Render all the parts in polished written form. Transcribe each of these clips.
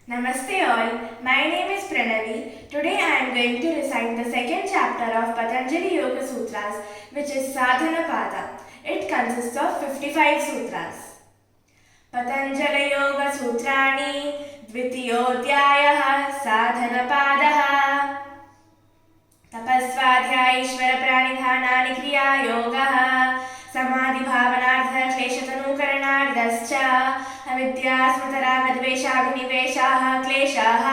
Namaste all, my name is Pranavi. Today I am going to recite the second chapter of Patanjali Yoga Sutras, which is Sadhana Pada. It consists of 55 sutras. Patanjali Yoga Sutrani Dvitiyodhyayah Sadhana Padaha Tapasvadhyayishvara Pranidhanani Kriya Yogaha Samadhi Bhavanardha Kleshatanukaranardhascha अविद्यास्मृतरागद्वेषाभिनिवेशाः क्लेशाः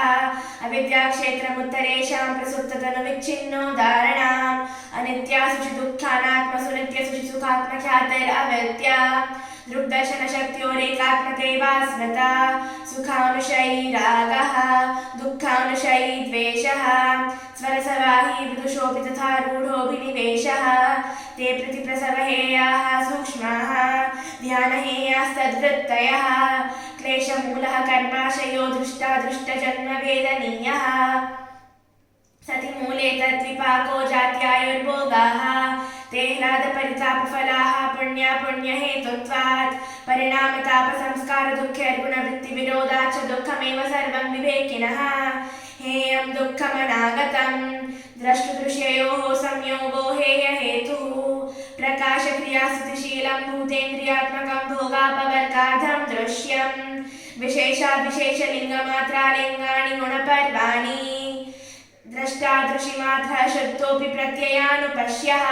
अविद्याक्षेत्रमुत्तरेषां प्रसुप्ततनुविच्छिन्नोदाहरणाम् अनित्यासुचिदुःखानात्मसु नित्यसुचिसुखात्मख्यातिरविद्या दृग्दर्शनशक्त्योरेकात्मतेवा स्मृता सुखानुशयी रागः दुःखानुशयी द्वेषः स्वरसवाही विदुषोऽपि तथा रूढोऽभिनिवेशः ते प्रतिप्रसवहेयाः सूक्ष्माः ध्यानहेयास्तद्वृत्तयः क्लेशमूलः कर्माशयो दृष्टादृष्टजन्मवेदनीयः सति मूले तद्विपाको जात्यायुर्भोगाः ते ह्लादपरितापफलाः पुण्यापुण्यहेतुत्वात् परिणामतापसंस्कारदुःखैर्गुणवृत्तिविरोधाच्च दुःखमेव सर्वं विवेकिनः हेयं दुःखमनागतं द्रष्टुदृश्ययोः संयोगो हेयहेतुः प्रकाशक्रियास्तुतिशीलं भूतेन्द्रियात्मकं भोगापवर्गार्थं दृश्यं विशेषाद्विशेषलिङ्गमात्रालिङ्गानि गुणपर्वाणि द्रष्टादृशिमात्रः शुद्धोऽपि प्रत्ययानुपश्यः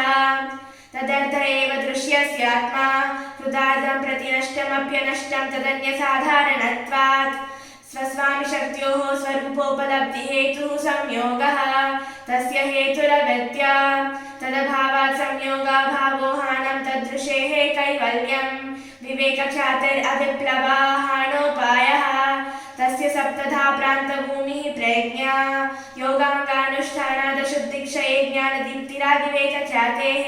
तदर्थ एव दृश्यस्यात्मा कृदार्धं प्रति नष्टमप्यनष्टं तदन्यसाधारणत्वात् स्वस्वामिशक्त्योः स्वरूपोपलब्धिहेतुः संयोगः तस्य हेतुरविद्या तदभावात् संयोगाभावो हानं तदृशेः कैवल्यं विवेकख्यातिरभिप्लवाहानोपायः तस्य सप्तधा प्रान्तभूमिः प्रज्ञा योगाङ्गानुष्ठानादशुद्धिक्षये ज्ञानदीप्तिरादिवेकख्यातेः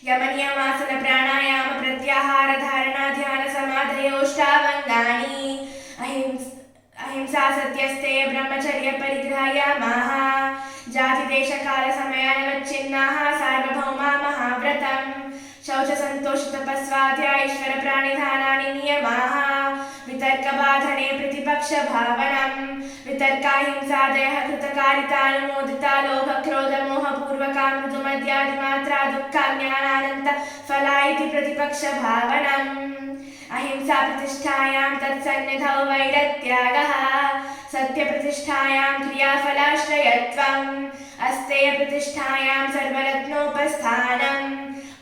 यमनियमासन प्राणायाम प्रत्याहार धारणा ध्यान समाधयोष्टावङ्गानि अहिंसा सत्यस्तेय ब्रह्मचर्य परिग्रहयामाः जातिदेशकालसमयानवच्छिन्नाः सार्वभौमा महाव्रतम् शौचसन्तोषतपस्वाध्यायीश्वर प्राणिधानानि नियमाः वितर्कबाधने प्रतिपक्षभावनम् वितर्काहिंसादयः कृतकारितानुमोदिता लोभक्रोधमोहपूर्वका मृदुमद्यादिमात्रा दुःखाज्ञानानन्त फला इति प्रतिपक्षभावनम् अहिंसा प्रतिष्ठायां तत्सन्निधौ वैरत्यागः सत्यप्रतिष्ठायां क्रियाफलाश्रयत्वम् अस्तेय प्रतिष्ठायां सर्वरत्नोपस्थानम्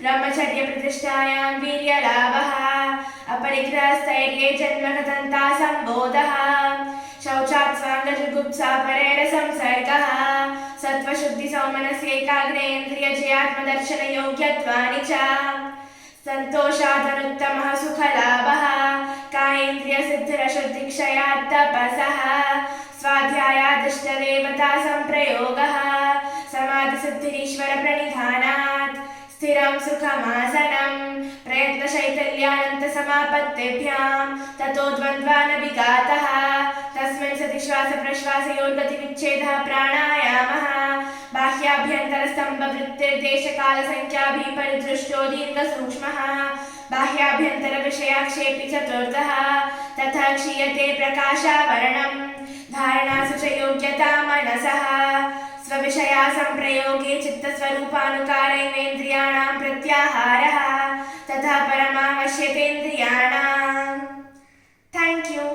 ब्रह्मचर्य प्रतिष्ठायां वीर्यलाभः अपरिग्रहस्थैर्ये जन्मकथन्ता सम्बोधः शौचात् स्वाङ्गजुगुप्सा परेरसंसर्गः सत्त्वशुद्धिसौमनस्यैकाग्रेन्द्रियजयात्मदर्शनयोग्यत्वानि च सन्तोषादनुत्तमः सुखलाभः कायेन्द्रियसिद्धिरशुद्धिक्षयात् तपसः स्वाध्यायादिष्टदेवता सम्प्रयोगः समाधिसिद्धिरीश्वरप्रणिधानात् स्थिरं सुखमासनं प्रयत्नशैथल्यानन्तसमापत्तिभ्यां ततो द्वन्द्वानभिघातः तस्मिन् सति श्वासप्रश्वासयोर्गतिविच्छेदः प्राणायामः बाह्याभ्यन्तरस्तम्भवृत्तिर्देशकालसङ्ख्याभिः परिदृष्टो दीर्घसूक्ष्मः बाह्याभ्यन्तरविषयाक्षेपि चतुर्थः तथा क्षीयते प्रकाशावरणं धारणासु च योग्यता मनसः स्वविषया संप्रयोगे चित्तस्वरूपानुकारैवेन्द्रियाणां प्रत्याहारः तथा परमावश्यकेन्द्रियाणाम्। Thank you.